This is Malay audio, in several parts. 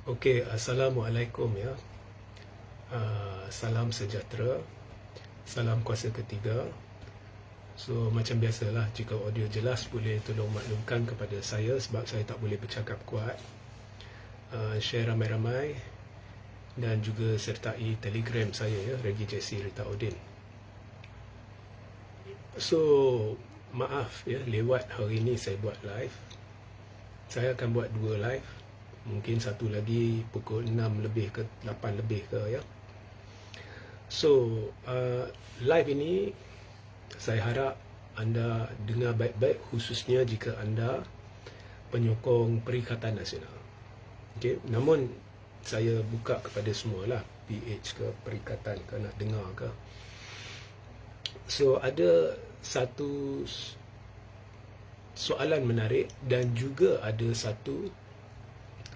Okey, Assalamualaikum ya. Salam sejahtera, salam kuasa ketiga. So macam biasalah, jika audio jelas boleh tolong maklumkan kepada saya sebab saya tak boleh bercakap kuat. Share ramai-ramai dan juga sertai Telegram saya ya, Regi Jesse Rita Odin. So maaf ya, lewat hari ini saya buat live. Saya akan buat 2 live. Mungkin satu lagi pukul 6 lebih ke 8 lebih ke ya. So live ini saya harap anda dengar baik-baik, khususnya jika anda penyokong Perikatan Nasional. Okay? Namun saya buka kepada semualah, PH ke Perikatan ke, nak dengar ke. So ada satu soalan menarik dan juga ada satu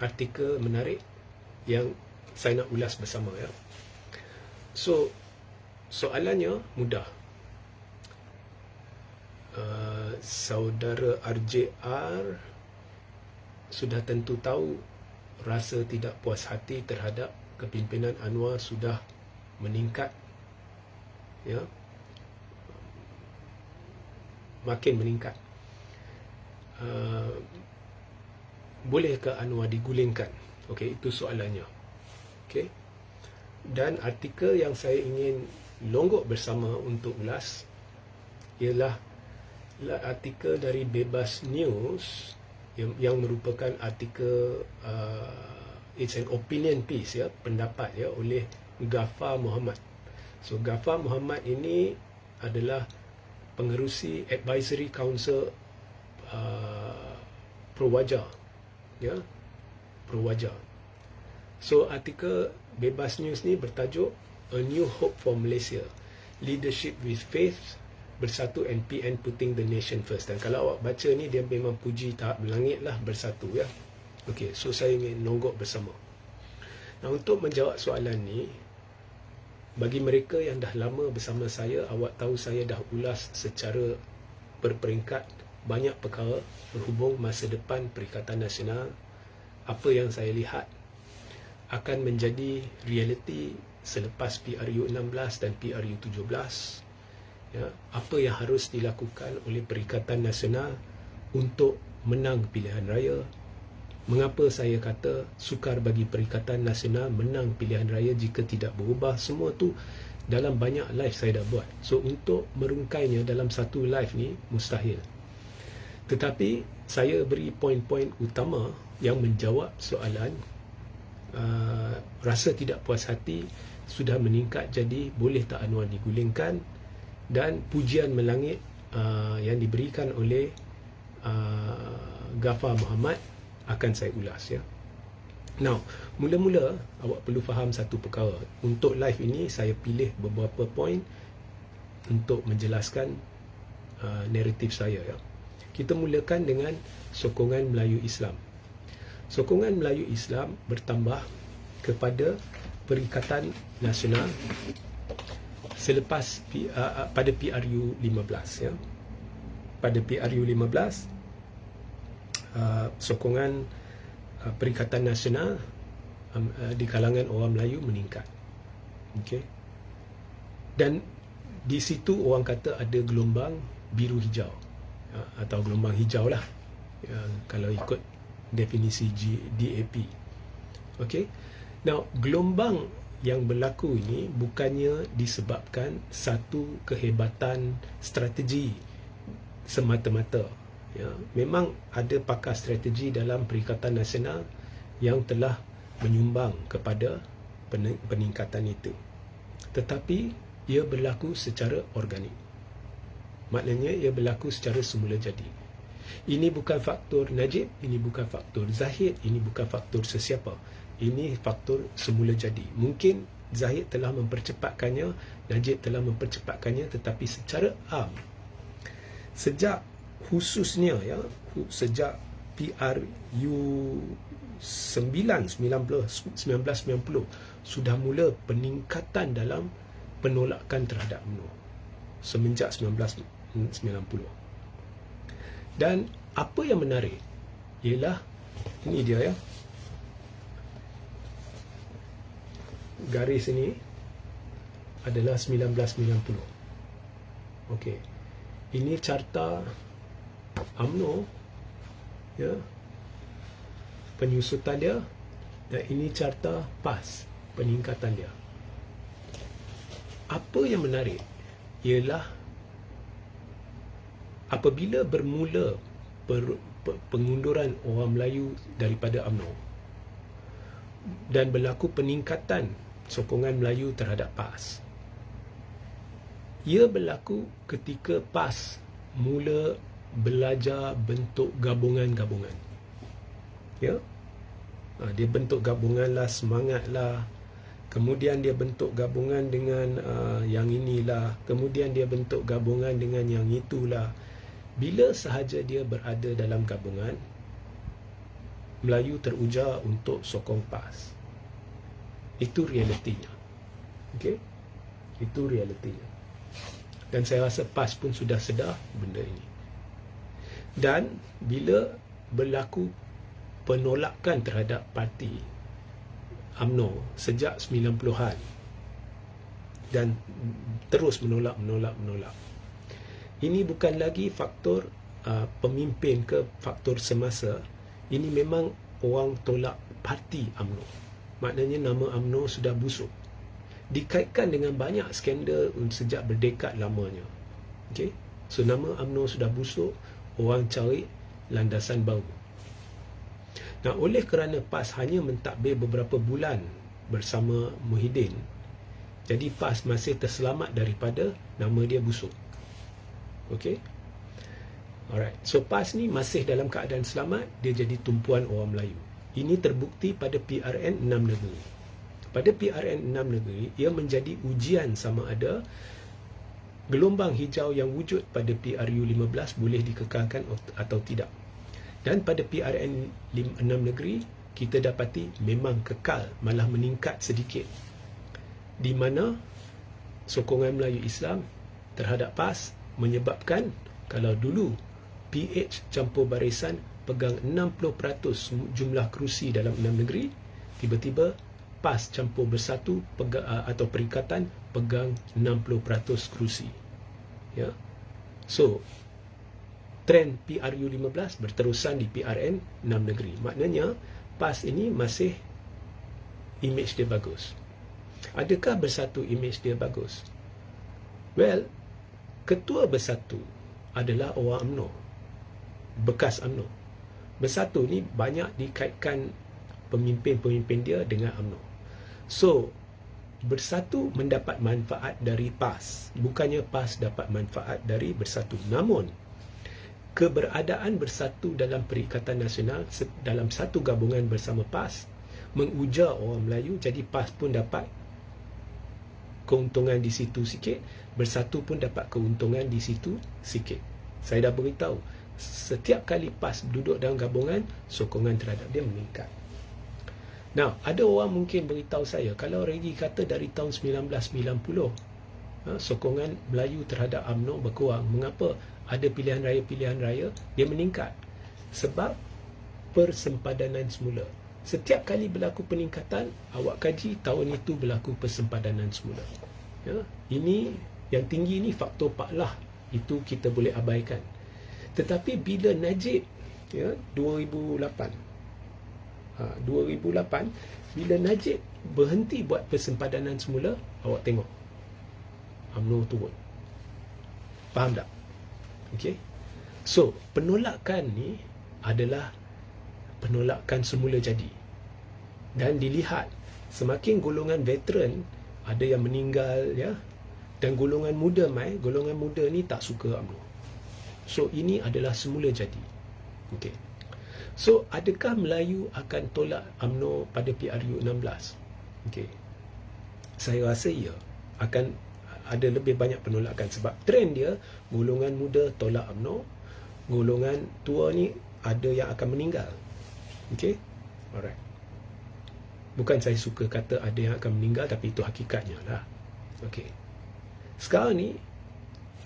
artikel menarik yang saya nak ulas bersama ya. So soalannya mudah. Saudara RJR sudah tentu tahu rasa tidak puas hati terhadap kepimpinan Anwar sudah meningkat ya, makin meningkat. Bolehkah Anwar digulingkan? Okey, itu soalannya. Okey. Dan artikel yang saya ingin longgok bersama untuk ulas ialah artikel dari Bebas News yang merupakan artikel it's an opinion piece ya, pendapat ya, oleh Ghaffar Muhammad. So Ghaffar Muhammad ini adalah pengerusi Advisory Council Pro-Wajah ya, Pro-Wajah. So artikel Bebas News ni bertajuk A New Hope for Malaysia, Leadership with Faith, Bersatu and PN Putting the Nation First. Dan kalau awak baca ni, dia memang puji tahap langit lah, bersatu ya. Okey, so saya ingin nonggok bersama. Nah, untuk menjawab soalan ni, bagi mereka yang dah lama bersama saya, awak tahu saya dah ulas secara berperingkat banyak perkara berhubung masa depan Perikatan Nasional. Apa yang saya lihat akan menjadi realiti selepas PRU 16 dan PRU 17 ya, apa yang harus dilakukan oleh Perikatan Nasional untuk menang pilihan raya. Mengapa saya kata sukar bagi Perikatan Nasional menang pilihan raya jika tidak berubah? Semua tu dalam banyak live saya dah buat. So untuk merungkainya dalam satu live ni mustahil. Tetapi saya beri poin-poin utama yang menjawab soalan rasa tidak puas hati sudah meningkat, jadi boleh tak Anwar digulingkan, dan pujian melangit yang diberikan oleh Ghaffar Muhammad akan saya ulas ya. Now, mula-mula awak perlu faham satu perkara. Untuk live ini saya pilih beberapa poin untuk menjelaskan naratif saya ya. Kita mulakan dengan sokongan Melayu Islam. Sokongan Melayu Islam bertambah kepada Perikatan Nasional selepas pada PRU 15 ya. Pada PRU 15 sokongan Perikatan Nasional di kalangan orang Melayu meningkat. Okey. Dan di situ orang kata ada gelombang biru hijau atau gelombang hijau lah ya, kalau ikut definisi DAP. Okey. Now, gelombang yang berlaku ini bukannya disebabkan satu kehebatan strategi semata-mata ya. Memang ada pakar strategi dalam Perikatan Nasional yang telah menyumbang kepada peningkatan itu, tetapi ia berlaku secara organik. Maknanya ia berlaku secara semula jadi. Ini bukan faktor Najib, ini bukan faktor Zahid, ini bukan faktor sesiapa. Ini faktor semula jadi. Mungkin Zahid telah mempercepatkannya, Najib telah mempercepatkannya, tetapi secara am, sejak khususnya ya, sejak PRU 1990 sudah mula peningkatan dalam penolakan terhadap UMNO semenjak 1990. Dan apa yang menarik ialah, ini dia ya, garis ini adalah 1990. Okey. Ini carta UMNO ya, penyusutan dia, dan ini carta PAS, peningkatan dia. Apa yang menarik ialah apabila bermula pengunduran orang Melayu daripada UMNO dan berlaku peningkatan sokongan Melayu terhadap PAS, ia berlaku ketika PAS mula belajar bentuk gabungan-gabungan. Ya, dia bentuk gabungan lah, semangat lah. Kemudian dia bentuk gabungan dengan yang inilah. Kemudian dia bentuk gabungan dengan yang itulah. Bila sahaja dia berada dalam gabungan, Melayu terujar untuk sokong PAS. Itu realitinya. Okey? Itu realitinya. Dan saya rasa PAS pun sudah sedar benda ini. Dan bila berlaku penolakan terhadap parti UMNO sejak 90-an dan terus menolak. Ini bukan lagi faktor pemimpin ke faktor semasa. Ini memang orang tolak parti UMNO. Maknanya nama UMNO sudah busuk. Dikaitkan dengan banyak skandal sejak berdekad lamanya. Okey? So nama UMNO sudah busuk, orang cari landasan baru. Nah, oleh kerana PAS hanya mentadbir beberapa bulan bersama Muhyiddin, jadi PAS masih terselamat daripada nama dia busuk. Okey? Alright. So PAS ni masih dalam keadaan selamat, dia jadi tumpuan orang Melayu. Ini terbukti pada PRN 6 negeri. Pada PRN 6 negeri, ia menjadi ujian sama ada gelombang hijau yang wujud pada PRU 15 boleh dikekalkan atau tidak. Dan pada PRN 6 negeri, kita dapati memang kekal, malah meningkat sedikit. Di mana sokongan Melayu Islam terhadap PAS menyebabkan, kalau dulu PH campur barisan pegang 60% jumlah kerusi dalam 6 negeri, tiba-tiba PAS campur bersatu atau perikatan pegang 60% kerusi. Ya. So, trend PRU 15 berterusan di PRN 6 negeri. Maknanya PAS ini masih image dia bagus. Adakah bersatu image dia bagus? Well, ketua bersatu adalah orang UMNO, bekas UMNO. Bersatu ni banyak dikaitkan pemimpin-pemimpin dia dengan UMNO. So, bersatu mendapat manfaat dari PAS. Bukannya PAS dapat manfaat dari bersatu. Namun, keberadaan bersatu dalam Perikatan Nasional dalam satu gabungan bersama PAS mengujar orang Melayu, jadi PAS pun dapat keuntungan di situ sikit, bersatu pun dapat keuntungan di situ sikit. Saya dah beritahu, setiap kali PAS duduk dalam gabungan, sokongan terhadap dia meningkat. Now, ada orang mungkin beritahu saya, kalau Regi kata dari tahun 1990 sokongan Melayu terhadap UMNO berkurang, mengapa ada pilihan raya dia meningkat? Sebab persempadanan semula. Setiap kali berlaku peningkatan, awak kaji tahun itu berlaku persempadanan semula. Ya, ini yang tinggi ni faktor paklah, itu kita boleh abaikan. Tetapi bila Najib 2008 bila Najib berhenti buat persempadanan semula, awak tengok UMNO turun. Faham tak? Okey. So, penolakan ni adalah penolakan semula jadi. Dan dilihat semakin golongan veteran ada yang meninggal, ya, dan golongan muda golongan muda ni tak suka UMNO. So, ini adalah semula jadi. Okey. So, adakah Melayu akan tolak UMNO pada PRU 16? Okey. Saya rasa ya, akan ada lebih banyak penolakan sebab trend dia, golongan muda tolak UMNO, golongan tua ni ada yang akan meninggal. Okey? Alright. Bukan saya suka kata ada yang akan meninggal, tapi itu hakikatnya lah. Okey. Sekarang ni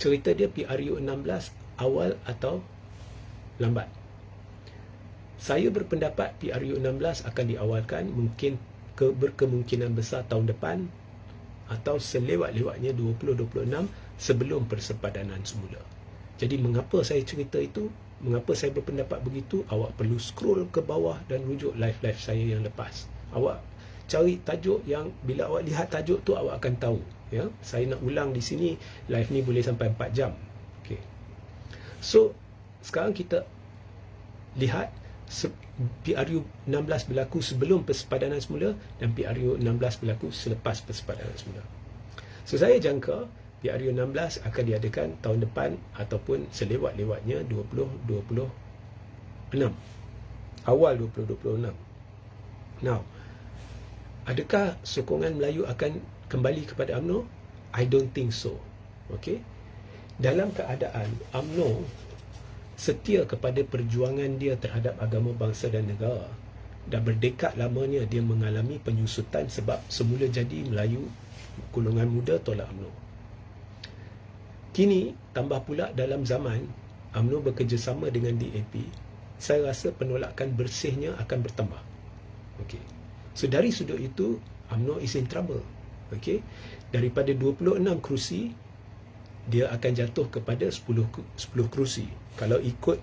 cerita dia PRU 16 awal atau lambat. Saya berpendapat PRU16 akan diawalkan mungkin berkemungkinan besar tahun depan atau selewat-lewatnya 2026 sebelum persepadanan semula. Jadi mengapa saya cerita itu, mengapa saya berpendapat begitu, awak perlu scroll ke bawah dan rujuk live-live saya yang lepas. Awak cari tajuk yang bila awak lihat tajuk tu awak akan tahu, ya. Saya nak ulang di sini, live ni boleh sampai 4 jam. Okey. So sekarang kita lihat PRU 16 berlaku sebelum persepadanan semula dan PRU 16 berlaku selepas persepadanan semula. So saya jangka PRU 16 akan diadakan tahun depan ataupun selewat-lewatnya 2026, awal 2026. Now, adakah sokongan Melayu akan kembali kepada UMNO? I don't think so. Okay? Dalam keadaan UMNO setia kepada perjuangan dia terhadap agama, bangsa dan negara, dah berdekad lamanya dia mengalami penyusutan sebab semula jadi Melayu golongan muda tolak UMNO. Kini tambah pula dalam zaman UMNO bekerjasama dengan DAP, saya rasa penolakan bersihnya akan bertambah. Okey. So dari sudut itu UMNO is in trouble. Okey. Daripada 26 kerusi dia akan jatuh kepada 10 kerusi kalau ikut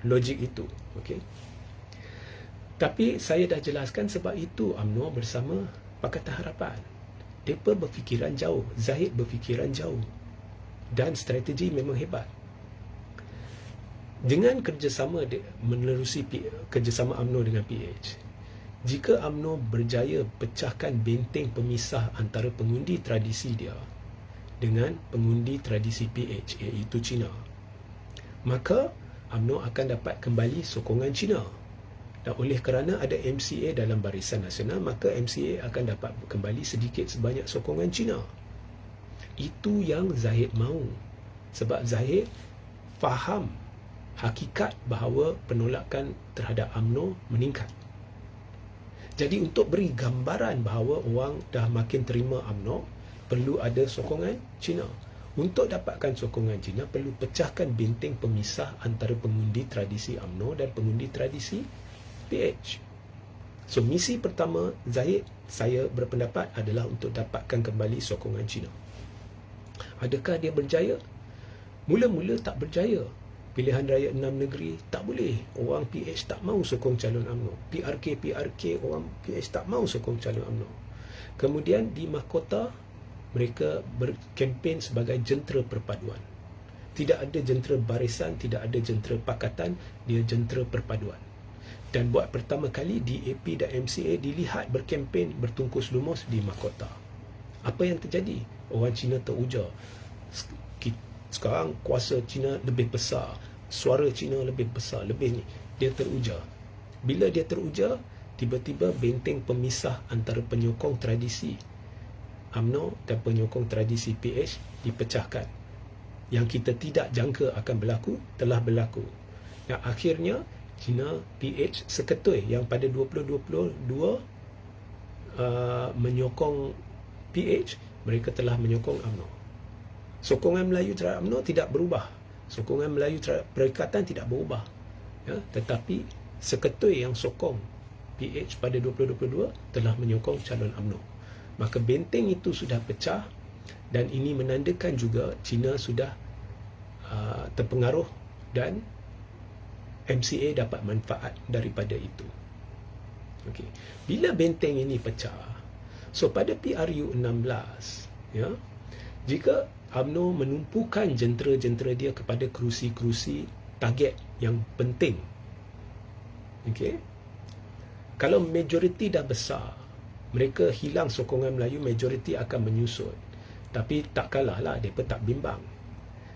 logik itu. Okey. Tapi saya dah jelaskan sebab itu UMNO bersama Pakatan Harapan, mereka berfikiran jauh, Zahid berfikiran jauh dan strategi memang hebat. Dengan kerjasama menerusi kerjasama UMNO dengan PH, jika UMNO berjaya pecahkan benteng pemisah antara pengundi tradisi dia dengan pengundi tradisi PH, iaitu Cina, maka UMNO akan dapat kembali sokongan Cina. Dan oleh kerana ada MCA dalam Barisan Nasional, maka MCA akan dapat kembali sedikit sebanyak sokongan Cina. Itu yang Zahid mahu. Sebab Zahid faham hakikat bahawa penolakan terhadap UMNO meningkat. Jadi untuk beri gambaran bahawa orang dah makin terima UMNO, perlu ada sokongan Cina. Untuk dapatkan sokongan Cina, perlu pecahkan benteng pemisah antara pengundi tradisi UMNO dan pengundi tradisi PH. So misi pertama Zahid, saya berpendapat, adalah untuk dapatkan kembali sokongan Cina. Adakah dia berjaya? Mula-mula tak berjaya. Pilihan raya 6 negeri tak boleh. Orang PH tak mahu sokong calon UMNO. PRK orang PH tak mahu sokong calon UMNO. Kemudian di mahkota mereka berkempen sebagai jentera perpaduan. Tidak ada jentera barisan, tidak ada jentera pakatan, dia jentera perpaduan. Dan buat pertama kali DAP dan MCA dilihat berkempen bertungkus lumus di mahkota. Apa yang terjadi? Orang Cina teruja. Sekarang kuasa Cina lebih besar, suara Cina lebih besar, lebih ni. Dia teruja. Bila dia teruja, tiba-tiba benteng pemisah antara penyokong tradisi UMNO dan penyokong tradisi PH dipecahkan. Yang kita tidak jangka akan berlaku, telah berlaku. Dan akhirnya Cina PH seketui yang pada 2022 menyokong PH, mereka telah menyokong UMNO. Sokongan Melayu terhadap UMNO tidak berubah. Sokongan Melayu terhadap Perikatan tidak berubah. Ya, tetapi seketui yang sokong PH pada 2022 telah menyokong calon UMNO. Maka benteng itu sudah pecah dan ini menandakan juga Cina sudah terpengaruh dan MCA dapat manfaat daripada itu. Okey. Bila benteng ini pecah, so pada PRU 16, ya, jika UMNO menumpukan jentera-jentera dia kepada kerusi-kerusi target yang penting, okey, kalau majoriti dah besar, mereka hilang sokongan Melayu, majoriti akan menyusut. Tapi tak kalahlah, mereka tak bimbang.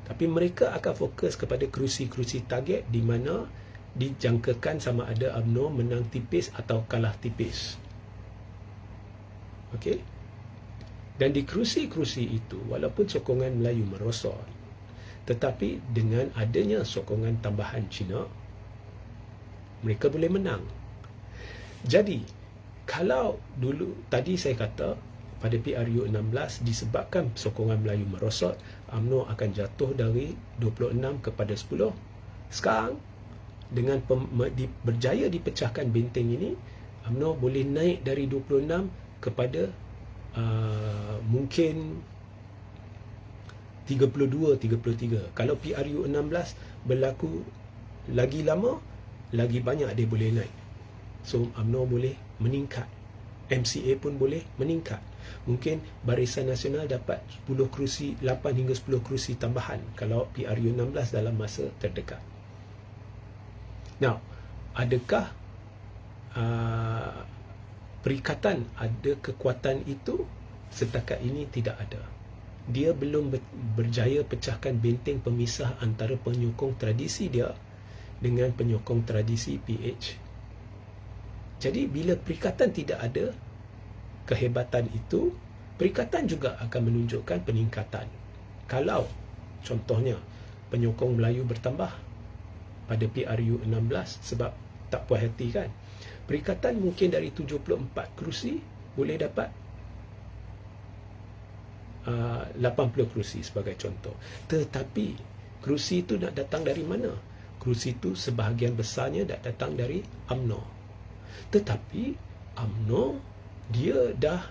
Tapi mereka akan fokus kepada kerusi-kerusi target di mana dijangkakan sama ada UMNO menang tipis atau kalah tipis. Okey? Dan di kerusi-kerusi itu, walaupun sokongan Melayu merosot, tetapi dengan adanya sokongan tambahan Cina, mereka boleh menang. Jadi, kalau dulu tadi saya kata pada PRU 16 disebabkan sokongan Melayu merosot, UMNO akan jatuh dari 26 kepada 10. Sekarang dengan berjaya dipecahkan benteng ini, UMNO boleh naik dari 26 kepada mungkin 32, 33. Kalau PRU 16 berlaku lagi lama, lagi banyak dia boleh naik. So UMNO boleh meningkat, MCA pun boleh meningkat. Mungkin Barisan Nasional dapat 10 kerusi, 8 hingga 10 kerusi tambahan kalau PRU 16 dalam masa terdekat. Now, adakah perikatan ada kekuatan itu? Setakat ini tidak ada. Dia belum berjaya pecahkan benteng pemisah antara penyokong tradisi dia dengan penyokong tradisi PH. Jadi bila perikatan tidak ada kehebatan itu, perikatan juga akan menunjukkan peningkatan. Kalau contohnya penyokong Melayu bertambah pada PRU 16 sebab tak puas hati kan, perikatan mungkin dari 74 kerusi boleh dapat 80 kerusi sebagai contoh. Tetapi kerusi itu nak datang dari mana? Kerusi itu sebahagian besarnya nak datang dari UMNO. Tetapi UMNO dia dah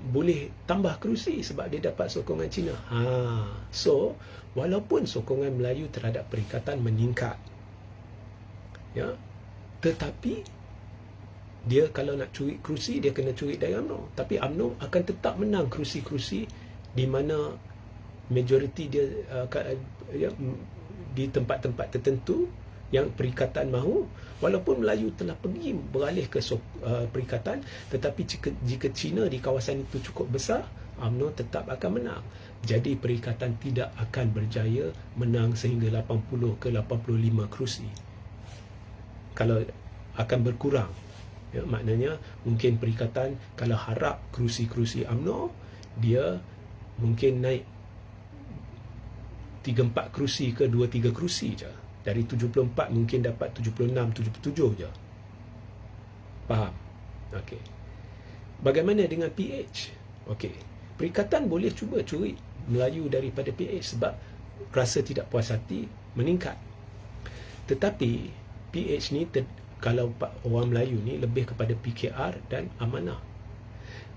boleh tambah kerusi sebab dia dapat sokongan Cina. So walaupun sokongan Melayu terhadap perikatan meningkat, ya, tetapi dia kalau nak curi kerusi, dia kena curi dari UMNO. Tapi UMNO akan tetap menang kerusi-kerusi di mana majoriti dia di tempat-tempat tertentu yang perikatan mahu. Walaupun Melayu telah pergi beralih ke perikatan, tetapi jika Cina di kawasan itu cukup besar, UMNO tetap akan menang. Jadi perikatan tidak akan berjaya menang sehingga 80 ke 85 kerusi. Kalau akan berkurang, ya, maknanya mungkin perikatan kalau harap kerusi-kerusi UMNO, dia mungkin naik 3-4 kerusi ke 2-3 kerusi je. Dari 74 mungkin dapat 76-77 je. Faham? Okey. Bagaimana dengan PH? Okey. Perikatan boleh cuba curi Melayu daripada PH sebab rasa tidak puas hati meningkat. Tetapi PH ni kalau orang Melayu ni lebih kepada PKR dan amanah.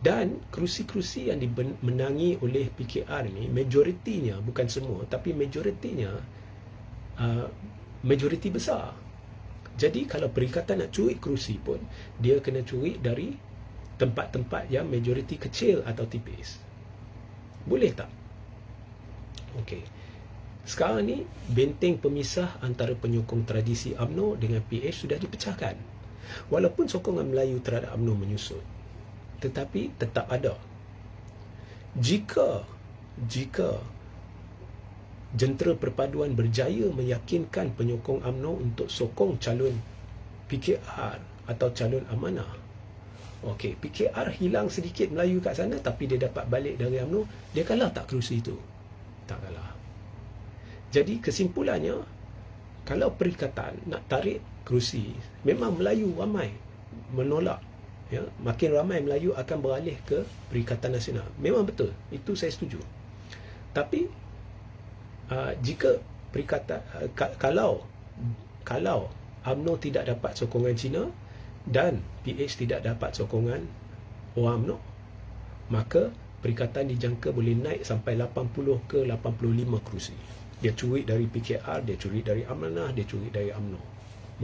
Dan kerusi-kerusi yang dimenangi oleh PKR ni, majoritinya, bukan semua, tapi majoritinya majoriti besar. Jadi kalau perikatan nak curi kerusi pun, dia kena curi dari tempat-tempat yang majoriti kecil atau tipis. Boleh tak? Okey. Sekarang ni benteng pemisah antara penyokong tradisi UMNO dengan PH sudah dipecahkan. Walaupun sokongan Melayu terhadap UMNO menyusut, tetapi tetap ada. Jika jentera perpaduan berjaya meyakinkan penyokong UMNO untuk sokong calon PKR atau calon amanah. Okey, PKR hilang sedikit Melayu kat sana tapi dia dapat balik dari UMNO, dia kalah tak kerusi itu? Tak kalah. Jadi kesimpulannya, kalau perikatan nak tarik kerusi, memang Melayu ramai menolak. Ya, makin ramai Melayu akan beralih ke Perikatan Nasional. Memang betul, itu saya setuju. Tapi jika perikatan kalau UMNO tidak dapat sokongan Cina dan PH tidak dapat sokongan orang UMNO, maka perikatan dijangka boleh naik sampai 80 ke 85 kerusi. Dia curi dari PKR, dia curi dari amanah, dia curi dari UMNO.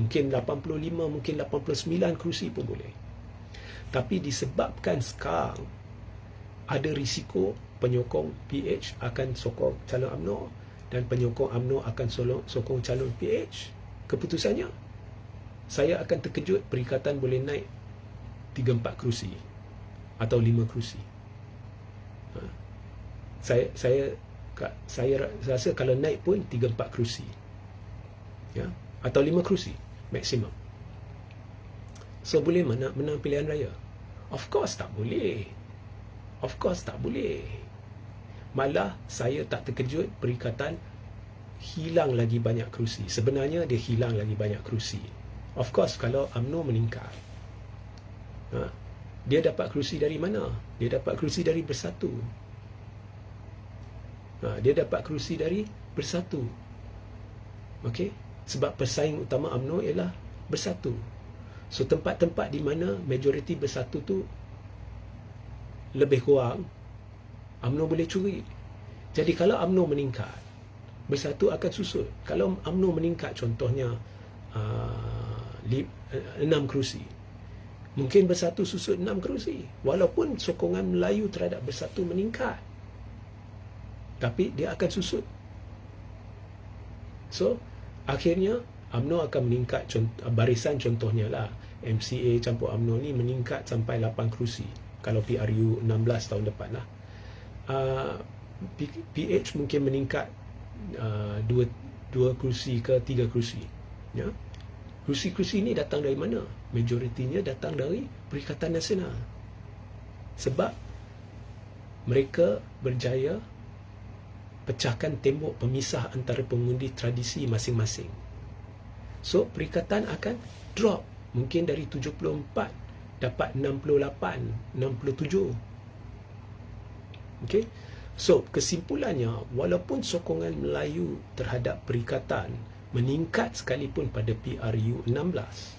Mungkin 85, mungkin 89 kerusi pun boleh. Tapi disebabkan sekarang ada risiko penyokong PH akan sokong calon UMNO dan penyokong UMNO akan sokong calon PH, keputusannya saya akan terkejut perikatan boleh naik 3-4 kerusi atau 5 kerusi. Saya rasa kalau naik pun 3-4 kerusi, ya, atau 5 kerusi maksimum. So boleh menang pilihan raya? Of course tak boleh. Of course tak boleh. Malah saya tak terkejut perikatan hilang lagi banyak kerusi. Sebenarnya dia hilang lagi banyak kerusi. Of course kalau UMNO meningkat, dia dapat kerusi dari mana? Dia dapat kerusi dari Bersatu. Dia dapat kerusi dari Bersatu. Okey? Sebab pesaing utama UMNO ialah bersatu. So tempat-tempat di mana majoriti bersatu tu lebih kurang, UMNO boleh curi. Jadi kalau UMNO meningkat, bersatu akan susut. Kalau UMNO meningkat, contohnya 6 kerusi, mungkin bersatu susut 6 kerusi, walaupun sokongan Melayu terhadap bersatu meningkat, tapi dia akan susut. So akhirnya UMNO akan meningkat. Barisan contohnya lah, MCA campur UMNO ni meningkat sampai 8 kerusi kalau PRU 16 tahun depan lah. PH mungkin meningkat 2 kerusi ke 3 kerusi, ya. Kerusi-kerusi ini datang dari mana? Majoritinya datang dari Perikatan Nasional, sebab mereka berjaya pecahkan tembok pemisah antara pengundi tradisi masing-masing. So perikatan akan drop, mungkin dari 74 dapat 68, 67. Okey. So kesimpulannya, walaupun sokongan Melayu terhadap perikatan meningkat sekalipun pada PRU 16,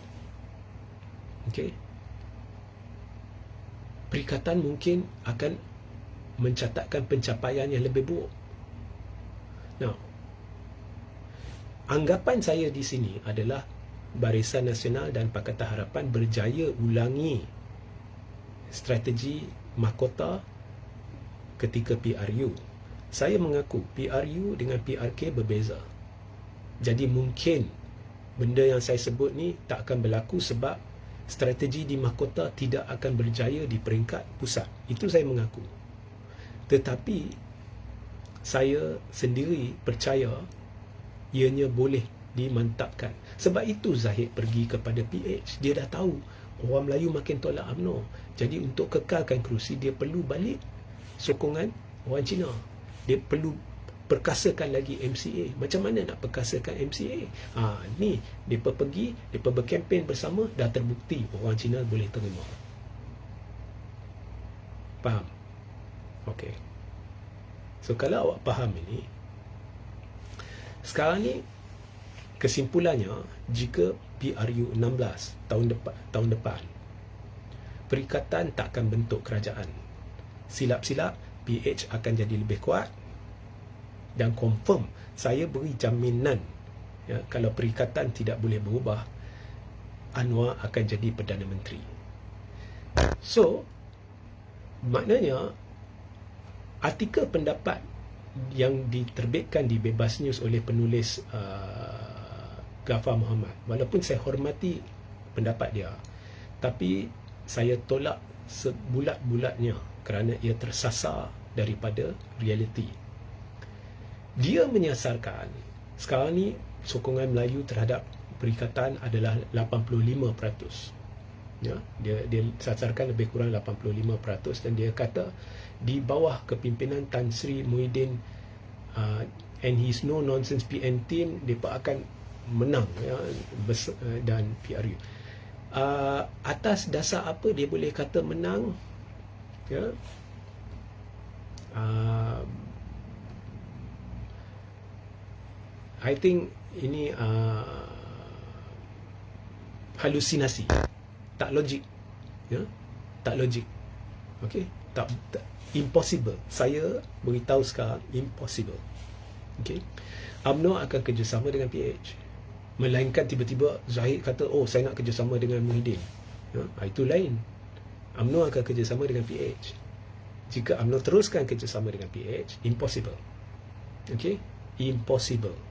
okey, perikatan mungkin akan mencatatkan pencapaian yang lebih buruk. Now, anggapan saya di sini adalah Barisan Nasional dan Pakatan Harapan berjaya ulangi strategi mahkota ketika PRU. Saya mengaku PRU dengan PRK berbeza. Jadi mungkin benda yang saya sebut ni tak akan berlaku sebab strategi di mahkota tidak akan berjaya di peringkat pusat. Itu saya mengaku. Tetapi saya sendiri percaya ianya boleh dimantapkan. Sebab itu Zahid pergi kepada PH. Dia dah tahu orang Melayu makin tolak UMNO. Jadi untuk kekalkan kerusi, dia perlu balik sokongan orang Cina. Dia perlu perkasakan lagi MCA. Macam mana nak perkasakan MCA? Ni mereka pergi, mereka berkempen bersama, dah terbukti orang Cina boleh terima. Faham? Okey. So kalau awak faham ini, sekarang ni kesimpulannya, jika PRU 16 tahun depan perikatan tak akan bentuk kerajaan, silap-silap PH akan jadi lebih kuat. Dan confirm, saya beri jaminan, ya, kalau perikatan tidak boleh berubah, Anwar akan jadi Perdana Menteri. So maknanya artikel pendapat yang diterbitkan di Bebas News oleh penulis Ghaffar Muhammad, walaupun saya hormati pendapat dia, tapi saya tolak sebulat-bulatnya kerana ia tersasar daripada realiti. Dia menyasarkan sekarang ni sokongan Melayu terhadap perikatan adalah 85%. Ya, dia sasarkan lebih kurang 85%, dan dia kata di bawah kepimpinan Tan Sri Muhyiddin and his no nonsense PN team, mereka akan menang, ya, dan PRU. Atas dasar apa dia boleh kata menang? Ya, I think ini halusinasi, tak logik, ya, tak logik. Okey, tak impossible. Saya beritahu sekarang, impossible. Okey, UMNO akan kerjasama dengan PH, melainkan tiba-tiba Zahid kata, oh saya nak kerjasama dengan Muhyiddin, ya, itu lain. UMNO akan kerjasama dengan PH. Jika UMNO teruskan kerjasama dengan PH, impossible. Okey, impossible.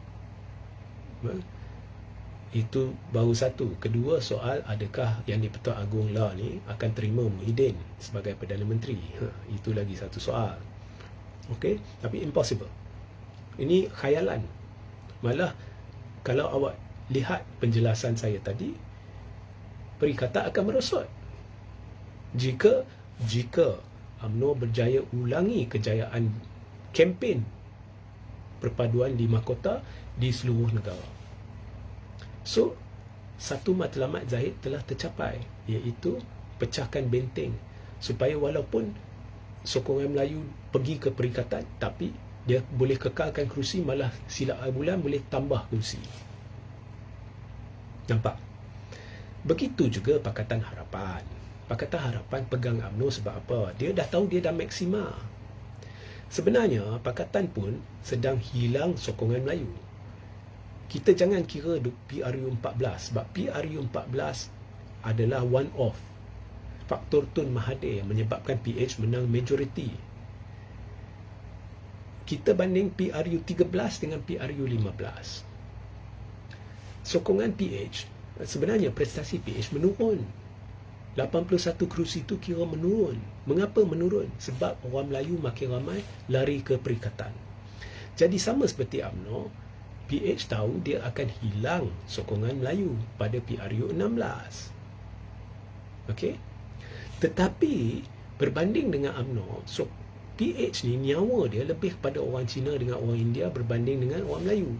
Itu baru satu. Kedua, soal adakah Yang di-Pertuan Agong lah ni akan terima Muhyiddin sebagai Perdana Menteri. Itu lagi satu soal. Okey, tapi impossible. Ini khayalan. Malah kalau awak lihat penjelasan saya tadi, perikatan akan merosot jika UMNO berjaya ulangi kejayaan kempen perpaduan di mahkota di seluruh negara. So, satu matlamat Zahid telah tercapai, iaitu pecahkan benteng, supaya walaupun sokongan Melayu pergi ke perikatan, tapi dia boleh kekalkan kerusi, malah silap bulan boleh tambah kerusi. Nampak? Begitu juga Pakatan Harapan. Pakatan Harapan pegang UMNO sebab apa? Dia dah tahu dia dah maksima. Sebenarnya Pakatan pun sedang hilang sokongan Melayu. Kita jangan kira PRU14 sebab PRU14 adalah one off. Faktor Tun Mahathir yang menyebabkan PH menang majoriti. Kita banding PRU13 dengan PRU15. Sokongan PH, sebenarnya prestasi PH menurun. 81 kerusi itu kira menurun. Mengapa menurun? Sebab orang Melayu makin ramai lari ke perikatan. Jadi sama seperti UMNO, PH tahu dia akan hilang sokongan Melayu pada PRU16. Okey? Tetapi berbanding dengan UMNO, PH ni nyawa dia lebih kepada orang Cina dengan orang India berbanding dengan orang Melayu.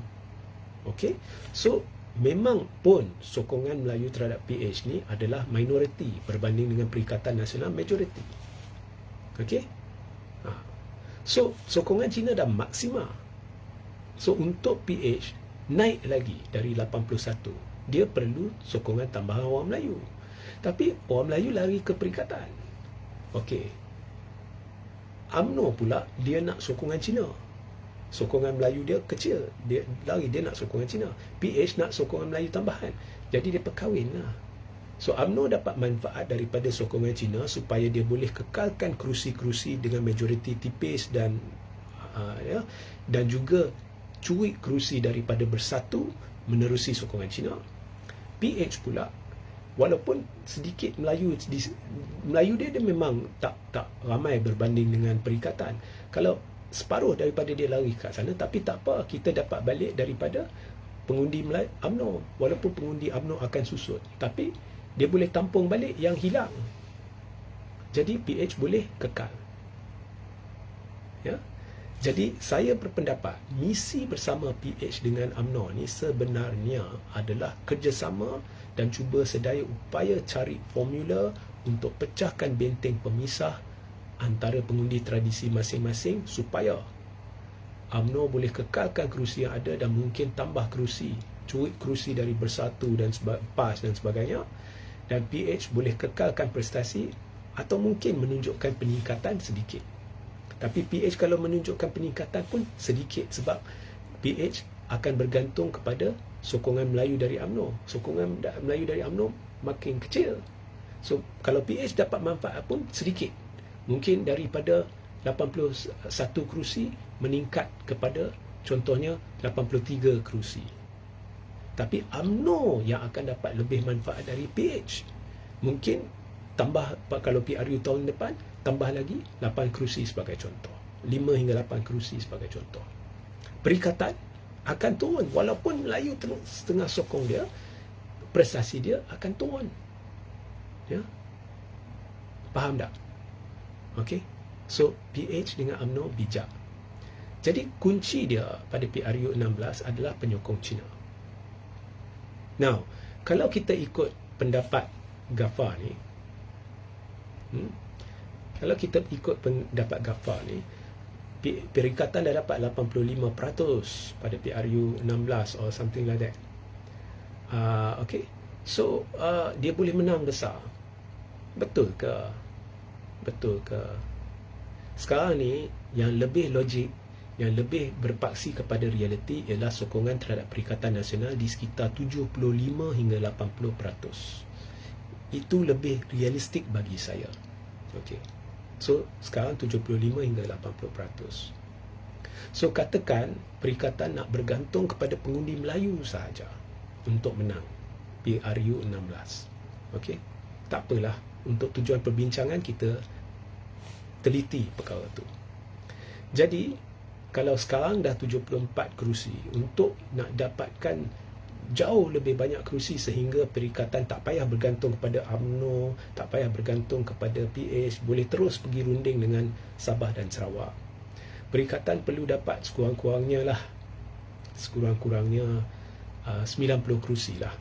Okey? So memang pun sokongan Melayu terhadap PH ni adalah minoriti berbanding dengan Perikatan Nasional majoriti. Okey? So sokongan Cina dah maksima. So untuk PH naik lagi dari 81, dia perlu sokongan tambahan orang Melayu. Tapi orang Melayu lari ke Perikatan. Okey. UMNO pula dia nak sokongan Cina. Sokongan Melayu dia kecil. Dia lari, dia nak sokongan Cina. PH nak sokongan Melayu tambahan. Jadi dia perkahwin lah. So UMNO dapat manfaat daripada sokongan Cina supaya dia boleh kekalkan kerusi-kerusi dengan majoriti tipis dan dan juga curi kerusi daripada Bersatu menerusi sokongan Cina. PH pula walaupun sedikit Melayu dia memang tak ramai berbanding dengan Perikatan. Kalau separuh daripada dia lari kat sana, tapi tak apa, kita dapat balik daripada pengundi UMNO. Walaupun pengundi UMNO akan susut, tapi dia boleh tampung balik yang hilang. Jadi PH boleh kekal. Ya. Jadi saya berpendapat misi bersama PH dengan UMNO ni sebenarnya adalah kerjasama dan cuba sedaya upaya cari formula untuk pecahkan benteng pemisah antara pengundi tradisi masing-masing supaya UMNO boleh kekalkan kerusi yang ada dan mungkin tambah kerusi, curi kerusi dari Bersatu dan PAS dan sebagainya, dan PH boleh kekalkan prestasi atau mungkin menunjukkan peningkatan sedikit. Tapi PH kalau menunjukkan peningkatan pun sedikit sebab PH akan bergantung kepada sokongan Melayu dari UMNO. Sokongan Melayu dari UMNO makin kecil. So kalau PH dapat manfaat pun sedikit. Mungkin daripada 81 kerusi meningkat kepada contohnya 83 kerusi. Tapi UMNO yang akan dapat lebih manfaat dari PH. Mungkin tambah, kalau PRU tahun depan tambah lagi 8 kerusi sebagai contoh. 5 hingga 8 kerusi sebagai contoh. Perikatan akan turun walaupun Melayu setengah sokong dia, prestasi dia akan turun. Ya. Faham tak? Okey. So PH dengan UMNO bijak. Jadi kunci dia pada PRU 16 adalah penyokong Cina. Now, kalau kita ikut pendapat Ghaffar ni, kalau kita ikut pendapat Ghaffar ni, Perikatan dah dapat 85% pada PRU 16 or something like that. Okay. So dia boleh menang besar. Betul ke? Betul ke? Sekarang ni yang lebih logik, yang lebih berpaksi kepada realiti ialah sokongan terhadap Perikatan Nasional di sekitar 75 hingga 80%. Itu lebih realistik bagi saya. Okey. So sekarang 75 hingga 80%. So katakan Perikatan nak bergantung kepada pengundi Melayu sahaja untuk menang PRU 16. Okey. Tak apalah, untuk tujuan perbincangan kita teliti perkara tu. Jadi kalau sekarang dah 74 kerusi, untuk nak dapatkan jauh lebih banyak kerusi sehingga Perikatan tak payah bergantung kepada UMNO, tak payah bergantung kepada PH, boleh terus pergi runding dengan Sabah dan Sarawak. Perikatan perlu dapat sekurang-kurangnya 90 kerusi lah.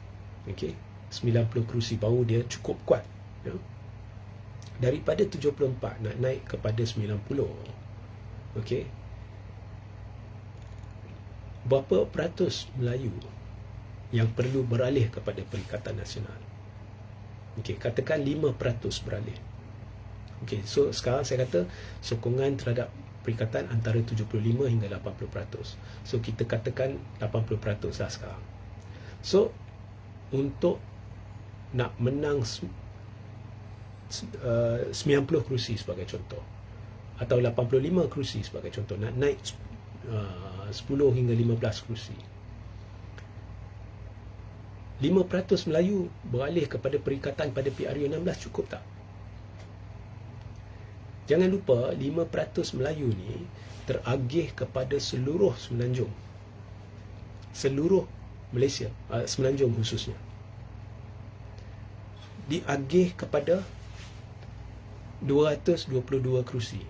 Okey, 90 kerusi baru dia cukup kuat, ya. Daripada 74 nak naik kepada 90. Okey. Berapa peratus Melayu yang perlu beralih kepada Perikatan Nasional. Okey, katakan 5% beralih. Okey, so sekarang saya kata sokongan terhadap perikatan antara 75 hingga 80%. So kita katakan 80% lah sekarang. So untuk nak menang 90 kerusi sebagai contoh, atau 85 kerusi sebagai contoh, nak naik 10 hingga 15 kerusi, 5% Melayu beralih kepada perikatan pada PRU 16 cukup tak? Jangan lupa 5% Melayu ni teragih kepada seluruh Semenanjung, seluruh Malaysia, Semenanjung khususnya, diagih kepada 222 kerusi.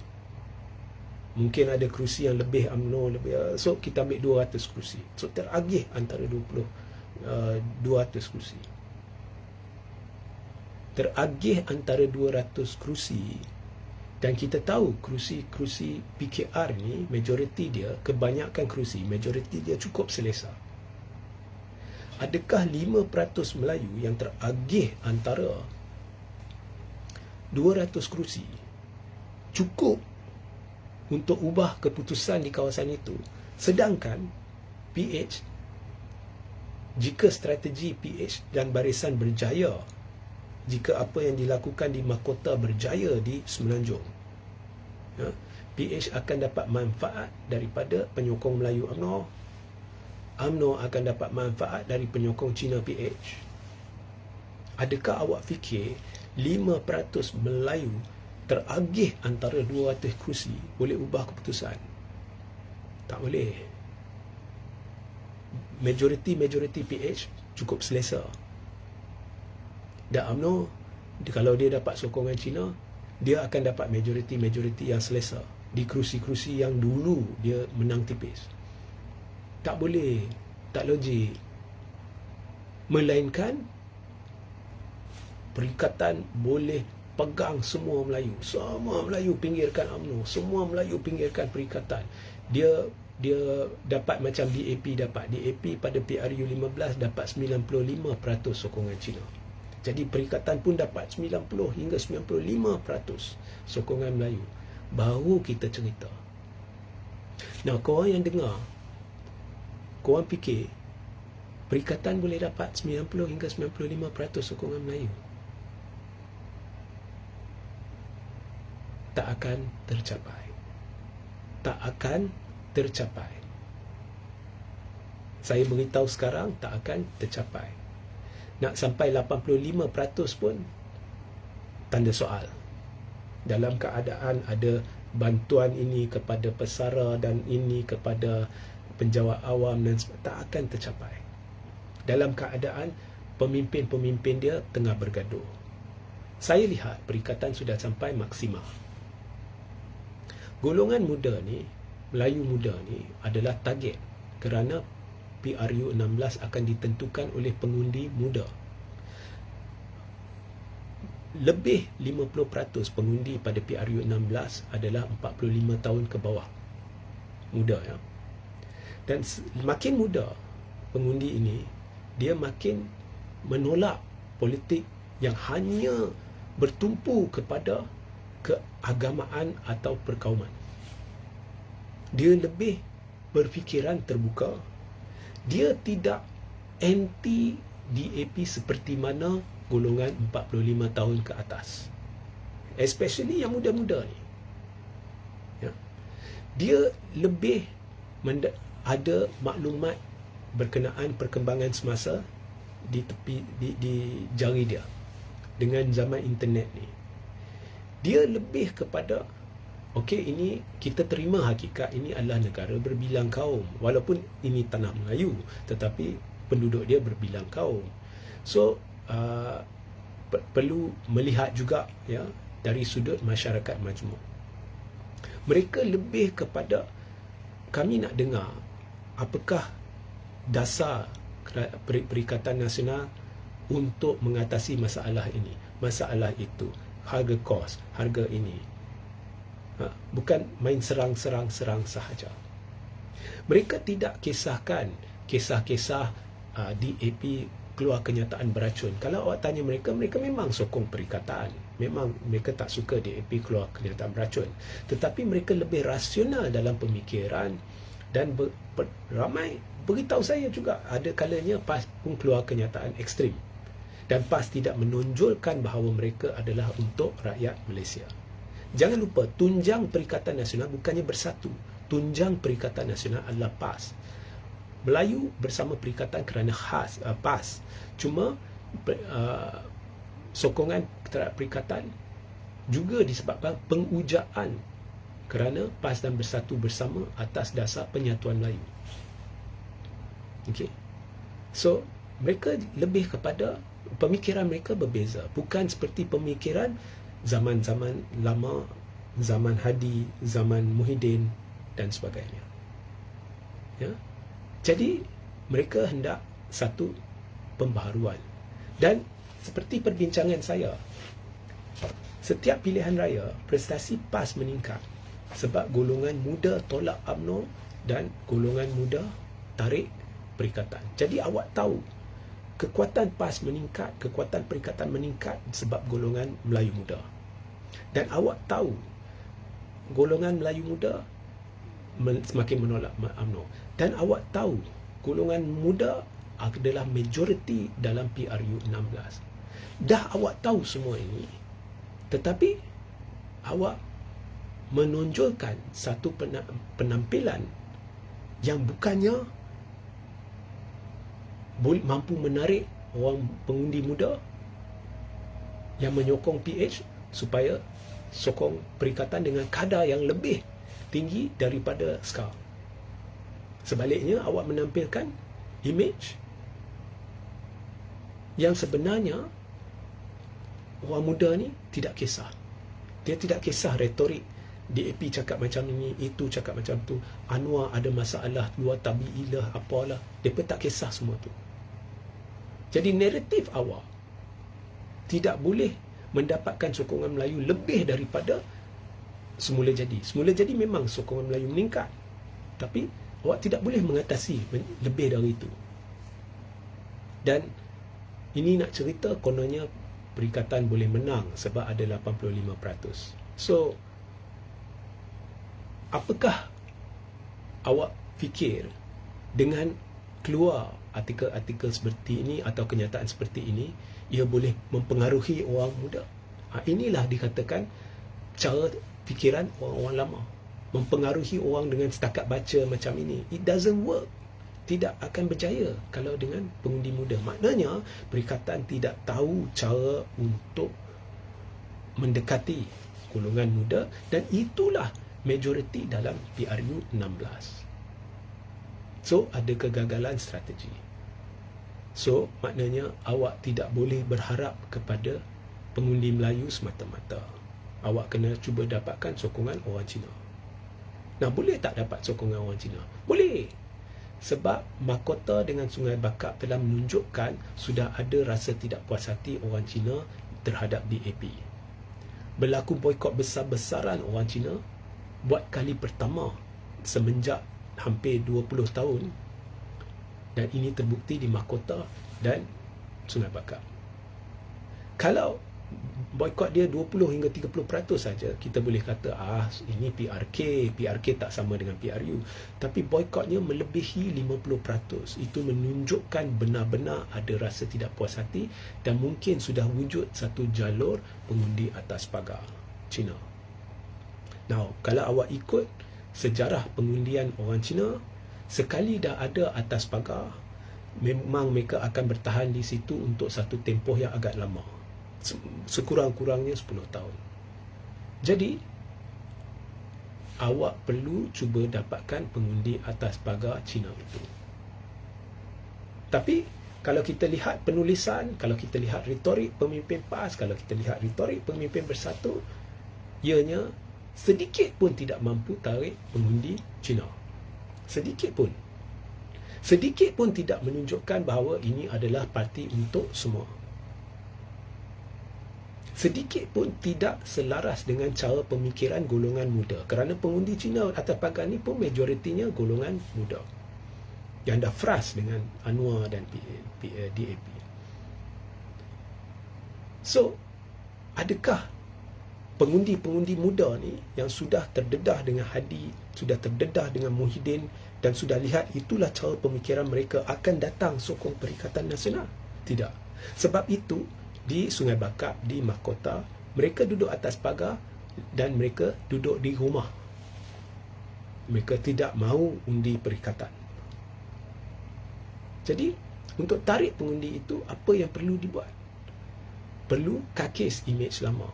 Mungkin ada kerusi yang lebih UMNO, lebih, so kita ambil 200 kerusi. So teragih antara 200 kerusi. Teragih antara 200 kerusi. Dan kita tahu kerusi-kerusi PKR ni, majoriti dia, kebanyakan kerusi, majoriti dia cukup selesa. Adakah 5% Melayu yang teragih antara 200 kerusi cukup untuk ubah keputusan di kawasan itu? Sedangkan PH, jika strategi PH dan barisan berjaya, jika apa yang dilakukan di Mahkota berjaya di Semenanjung, PH akan dapat manfaat daripada penyokong Melayu UMNO, UMNO akan dapat manfaat dari penyokong Cina PH. Adakah awak fikir 5% Melayu teragih antara 200 kerusi boleh ubah keputusan? Tak boleh. Majoriti PH cukup selesa. Dan UMNO, kalau dia dapat sokongan Cina, dia akan dapat majoriti yang selesa di kerusi-kerusi yang dulu dia menang tipis. Tak boleh, tak logik. Melainkan perikatan boleh pegang semua Melayu. Semua Melayu pinggirkan UMNO, semua Melayu pinggirkan perikatan. Dia dapat macam DAP dapat. DAP pada PRU 15 dapat 95% sokongan Cina. Jadi perikatan pun dapat 90 hingga 95% sokongan Melayu. Baru kita cerita. Nah, korang yang dengar, korang fikir perikatan boleh dapat 90 hingga 95% sokongan Melayu? Tak akan tercapai. Tak akan tercapai. Saya beritahu sekarang, tak akan tercapai. Nak sampai 85% pun tanda soal. Dalam keadaan ada bantuan ini kepada pesara dan ini kepada penjawat awam, dan tak akan tercapai. Dalam keadaan pemimpin-pemimpin dia tengah bergaduh. Saya lihat perikatan sudah sampai maksimal. Golongan muda ni, Melayu muda ni adalah target kerana PRU 16 akan ditentukan oleh pengundi muda. Lebih 50% pengundi pada PRU 16 adalah 45 tahun ke bawah. Muda, ya. Dan makin muda pengundi ini, dia makin menolak politik yang hanya bertumpu kepada keagamaan atau perkauman. Dia lebih berfikiran terbuka. Dia tidak anti DAP seperti mana golongan 45 tahun ke atas, especially yang muda-muda ni, ya. Dia lebih ada maklumat berkenaan perkembangan semasa di tepi di jari dia dengan zaman internet ni. Dia lebih kepada, okey, ini kita terima hakikat ini adalah negara berbilang kaum, walaupun ini tanah Melayu tetapi penduduk dia berbilang kaum. So perlu melihat juga, ya, dari sudut masyarakat majmuk. Mereka lebih kepada, kami nak dengar apakah dasar Perikatan Nasional untuk mengatasi masalah ini, masalah itu, harga kos, harga ini. Bukan main serang sahaja. Mereka tidak kisahkan kisah-kisah DAP keluar kenyataan beracun. Kalau awak tanya mereka, mereka memang sokong perikatan. Memang mereka tak suka DAP keluar kenyataan beracun. Tetapi mereka lebih rasional dalam pemikiran dan ramai beritahu saya juga ada kalanya PAS pun keluar kenyataan ekstrim. Dan PAS tidak menonjolkan bahawa mereka adalah untuk rakyat Malaysia. Jangan lupa, tunjang Perikatan Nasional bukannya bersatu. Tunjang Perikatan Nasional adalah PAS. Melayu bersama perikatan kerana khas PAS. Cuma sokongan terhadap perikatan juga disebabkan pengujaan kerana PAS dan bersatu bersama atas dasar penyatuan Melayu. Okey. So, mereka lebih kepada pemikiran mereka berbeza. Bukan seperti pemikiran zaman-zaman lama, zaman Hadi, zaman Muhyiddin dan sebagainya. Ya. Jadi, mereka hendak satu pembaharuan. Dan seperti perbincangan saya, setiap pilihan raya, prestasi PAS meningkat sebab golongan muda tolak UMNO dan golongan muda tarik perikatan. Jadi awak tahu, kekuatan PAS meningkat, kekuatan perikatan meningkat sebab golongan Melayu muda. Dan awak tahu, golongan Melayu muda semakin menolak UMNO. Dan awak tahu, golongan muda adalah majoriti dalam PRU 16. Dah awak tahu semua ini, tetapi awak menonjolkan satu penampilan yang bukannya mampu menarik orang pengundi muda yang menyokong PH supaya sokong perikatan dengan kadar yang lebih tinggi daripada sekarang. Sebaliknya, awak menampilkan image yang sebenarnya orang muda ni tidak kisah. Dia tidak kisah retorik. DAP cakap macam ini, itu cakap macam tu. Anwar ada masalah, luar tabi'ilah, apalah. Mereka tak kisah semua tu. Jadi naratif awak tidak boleh mendapatkan sokongan Melayu lebih daripada semula jadi. Semula jadi memang sokongan Melayu meningkat. Tapi awak tidak boleh mengatasi lebih dari itu. Dan ini nak cerita kononnya perikatan boleh menang sebab ada 85%. So, apakah awak fikir dengan keluar artikel-artikel seperti ini atau kenyataan seperti ini, ia boleh mempengaruhi orang muda? Inilah dikatakan cara fikiran orang-orang lama. Mempengaruhi orang dengan setakat baca macam ini. It doesn't work. Tidak akan berjaya kalau dengan pengundi muda. Maknanya, perikatan tidak tahu cara untuk mendekati golongan muda dan itulah majoriti dalam PRU 16. So, ada kegagalan strategi. So, maknanya awak tidak boleh berharap kepada pengundi Melayu semata-mata. Awak kena cuba dapatkan sokongan orang Cina. Nah, boleh tak dapat sokongan orang Cina? Boleh. Sebab mahkota dengan Sungai Bakap telah menunjukkan sudah ada rasa tidak puas hati orang Cina terhadap DAP. Berlaku boikot besar-besaran orang Cina buat kali pertama semenjak hampir 20 tahun, dan ini terbukti di mahkota dan Sungai Bakap. Kalau boikot dia 20 hingga 30% saja, kita boleh kata ini PRK tak sama dengan PRU. Tapi boikotnya melebihi 50%. Itu menunjukkan benar-benar ada rasa tidak puas hati dan mungkin sudah wujud satu jalur pengundi atas pagar Cina. Now, kalau awak ikut sejarah pengundian orang Cina, sekali dah ada atas pagar, memang mereka akan bertahan di situ untuk satu tempoh yang agak lama. Sekurang-kurangnya 10 tahun. Jadi, awak perlu cuba dapatkan pengundi atas pagar Cina itu. Tapi, kalau kita lihat penulisan, kalau kita lihat retorik pemimpin PAS, kalau kita lihat retorik pemimpin Bersatu, ianya sedikit pun tidak mampu tarik pengundi Cina. Sedikit pun. Sedikit pun tidak menunjukkan bahawa ini adalah parti untuk semua. Sedikit pun tidak selaras dengan cara pemikiran golongan muda. Kerana pengundi Cina atas pagar ni pun majoritinya golongan muda. yang dah frust dengan Anwar dan DAP. So, adakah pengundi-pengundi muda ni yang sudah terdedah dengan Hadi, sudah terdedah dengan Muhyiddin dan sudah lihat itulah cara pemikiran mereka, akan datang sokong Perikatan Nasional? Tidak. Sebab itu, di Sungai Bakap, di Mahkota, mereka duduk atas pagar dan mereka duduk di rumah. Mereka tidak mahu undi perikatan. Jadi, untuk tarik pengundi itu, apa yang perlu dibuat? Perlu kakis imej lama.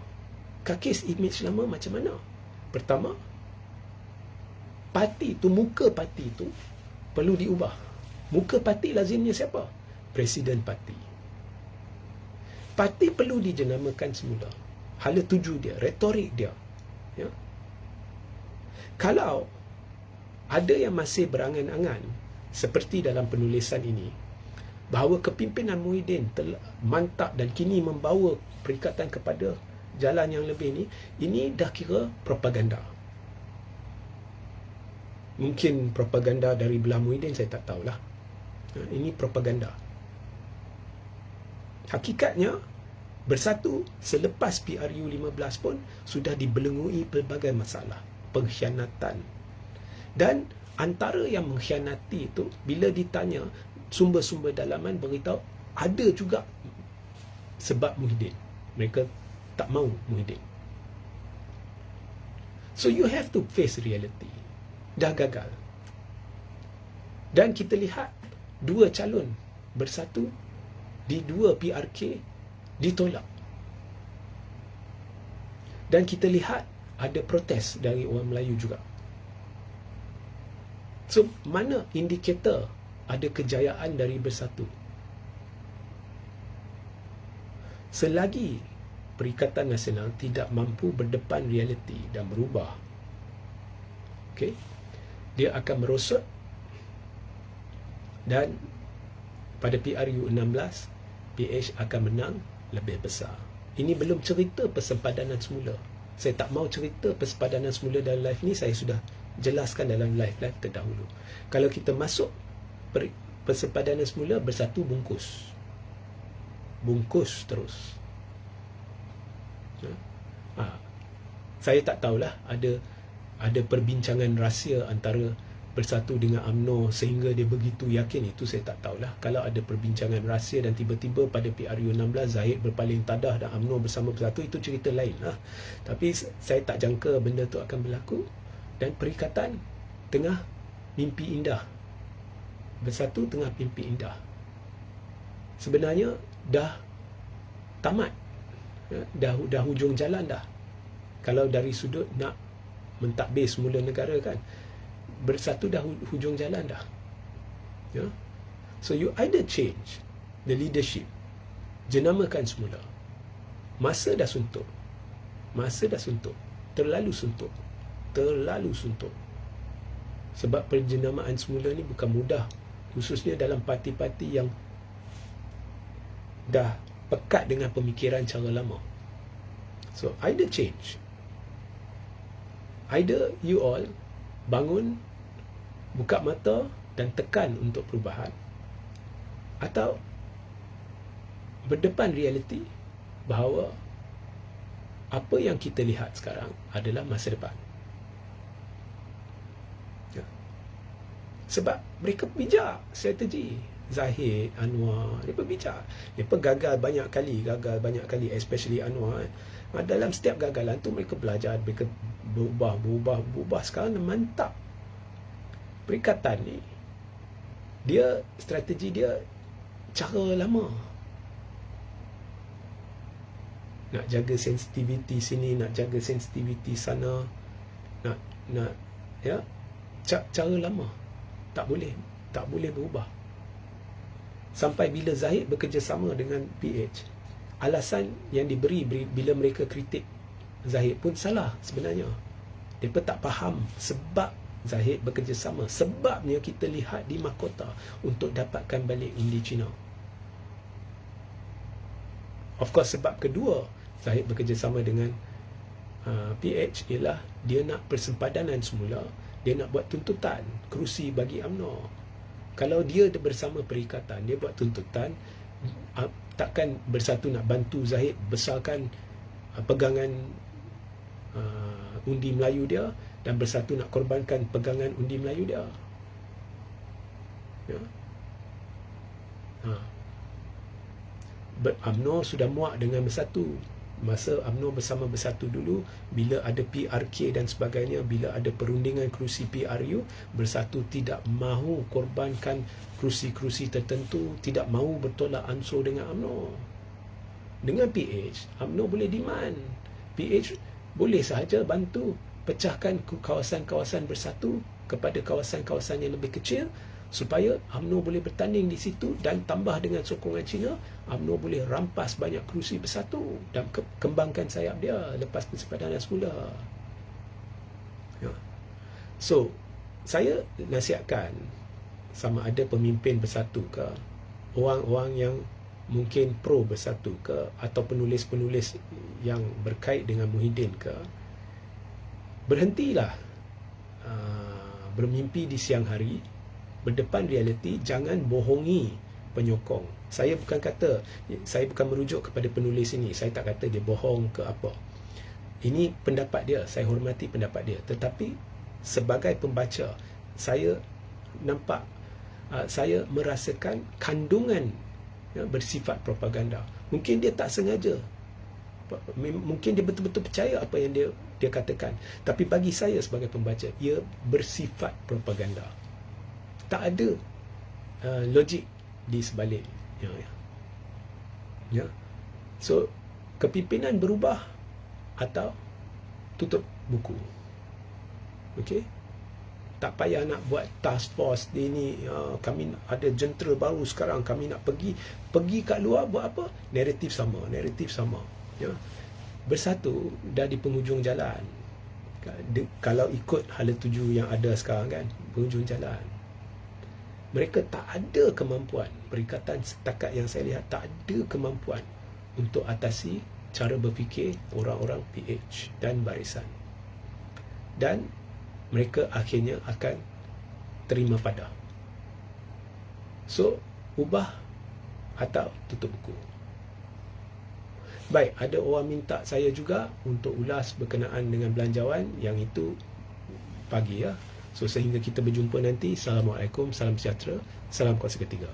Kakis imej lama macam mana? Pertama, parti itu, muka parti itu perlu diubah. Muka parti lazimnya siapa? Presiden parti. Parti perlu dijenamakan semula. Hala tuju dia, retorik dia. Ya? Kalau ada yang masih berangan-angan seperti dalam penulisan ini, bahawa kepimpinan Muhyiddin telah mantap dan kini membawa perikatan kepada jalan yang lebih ini dah kira propaganda. Mungkin propaganda dari belah Muhyiddin, saya tak tahulah. Ini propaganda. Hakikatnya, Bersatu selepas PRU 15 pun sudah dibelengui pelbagai masalah, pengkhianatan. Dan antara yang mengkhianati itu, bila ditanya, sumber-sumber dalaman beritahu ada juga sebab Muhyiddin. Mereka tak mahu Muhyiddin. So you have to face reality. Dah gagal. Dan kita lihat dua calon Bersatu di dua PRK ditolak. Dan kita lihat ada protes dari orang Melayu juga. So, mana indikator ada kejayaan dari Bersatu? Selagi Perikatan Nasional tidak mampu berdepan realiti dan berubah, okay, dia akan merosot. Dan pada PRU 16, PH akan menang lebih besar. Ini belum cerita persempadanan semula. Saya tak mau cerita persempadanan semula dalam live ni, saya sudah jelaskan dalam live-live terdahulu. Kalau kita masuk persempadanan semula, Bersatu bungkus. Bungkus terus. Saya tak tahulah ada perbincangan rahsia antara Bersatu dengan UMNO sehingga dia begitu yakin, itu saya tak tahulah. Kalau ada perbincangan rahsia dan tiba-tiba pada PRU 16 Zahid berpaling tadah dan UMNO bersama Bersatu, itu cerita lain lah. Tapi saya tak jangka benda tu akan berlaku. Dan Perikatan tengah mimpi indah. Bersatu tengah mimpi indah. Sebenarnya dah tamat. Dah hujung jalan dah. Kalau dari sudut nak mentadbir semula negara kan, Bersatu dah hujung jalan dah. Ya? So you either change the leadership, jenamakan semula. Masa dah suntuk. Masa dah suntuk. Terlalu suntuk. Terlalu suntuk. Sebab penjenamaan semula ni bukan mudah, khususnya dalam parti-parti yang dah pekat dengan pemikiran cara lama. So either change, either you all bangun, buka mata dan tekan untuk perubahan, atau berdepan realiti bahawa apa yang kita lihat sekarang adalah masa depan. Ya. Sebab mereka bijak strategi. Zahid, Anwar, mereka bijak. Mereka gagal banyak kali, especially Anwar. Dalam setiap gagalan tu mereka belajar, mereka berubah. Sekarang mantap. Perikatan ni, dia strategi dia cara lama. Nak jaga sensitivity sini, nak jaga sensitivity sana, nak ya, cara lama. Tak boleh berubah. Sampai bila Zahid bekerjasama dengan PH, alasan yang diberi bila mereka kritik Zahid pun salah sebenarnya. Mereka tak faham sebab Zahid bekerjasama. Sebabnya kita lihat di mahkota untuk dapatkan balik undi Cina. Of course, sebab kedua Zahid bekerjasama dengan PH ialah dia nak persempadanan semula. Dia nak buat tuntutan kerusi bagi UMNO. Kalau dia bersama perikatan, dia buat tuntutan, takkan Bersatu nak bantu Zahid besarkan pegangan undi Melayu dia, dan Bersatu nak korbankan pegangan undi Melayu dia. Ya. UMNO sudah muak dengan Bersatu. Masa UMNO bersama Bersatu dulu, bila ada PRK dan sebagainya, bila ada perundingan kerusi PRU, Bersatu tidak mahu korbankan kerusi-kerusi tertentu, tidak mahu bertolak ansur dengan UMNO. Dengan PH, UMNO boleh demand. PH boleh sahaja bantu pecahkan kawasan-kawasan Bersatu kepada kawasan-kawasan yang lebih kecil, supaya UMNO boleh bertanding di situ, dan tambah dengan sokongan Cina, UMNO boleh rampas banyak kerusi Bersatu dan kembangkan sayap dia lepas persempadanan semula. Ya. So, saya nasihatkan, sama ada pemimpin Bersatu ke, orang-orang yang mungkin pro Bersatu ke, atau penulis-penulis yang berkait dengan Muhyiddin ke, berhentilah bermimpi di siang hari, berdepan realiti, jangan bohongi penyokong. Saya bukan merujuk kepada penulis ini, saya tak kata dia bohong ke apa. Ini pendapat dia, saya hormati pendapat dia. Tetapi sebagai pembaca, saya nampak, saya merasakan kandungan bersifat propaganda. Mungkin dia tak sengaja, mungkin dia betul-betul percaya apa yang dia katakan, tapi bagi saya sebagai pembaca, ia bersifat propaganda. Tak ada logik di sebalik. Ya. So, kepimpinan berubah atau tutup buku. Okey? Tak payah nak buat task force dia ni, kami ada jentera baru sekarang, kami nak pergi kat luar buat apa? Naratif sama. Ya. Bersatu dah di penghujung jalan. Kalau ikut hala tuju yang ada sekarang kan, penghujung jalan. Mereka tak ada kemampuan, perikatan setakat yang saya lihat tak ada kemampuan untuk atasi cara berfikir orang-orang PH dan barisan. Dan mereka akhirnya akan terima padah. So, ubah atau tutup buku. Baik, ada orang minta saya juga untuk ulas berkenaan dengan belanjawan, yang itu pagi ya. So, sehingga kita berjumpa nanti. Assalamualaikum, salam sejahtera, salam kuasa ketiga.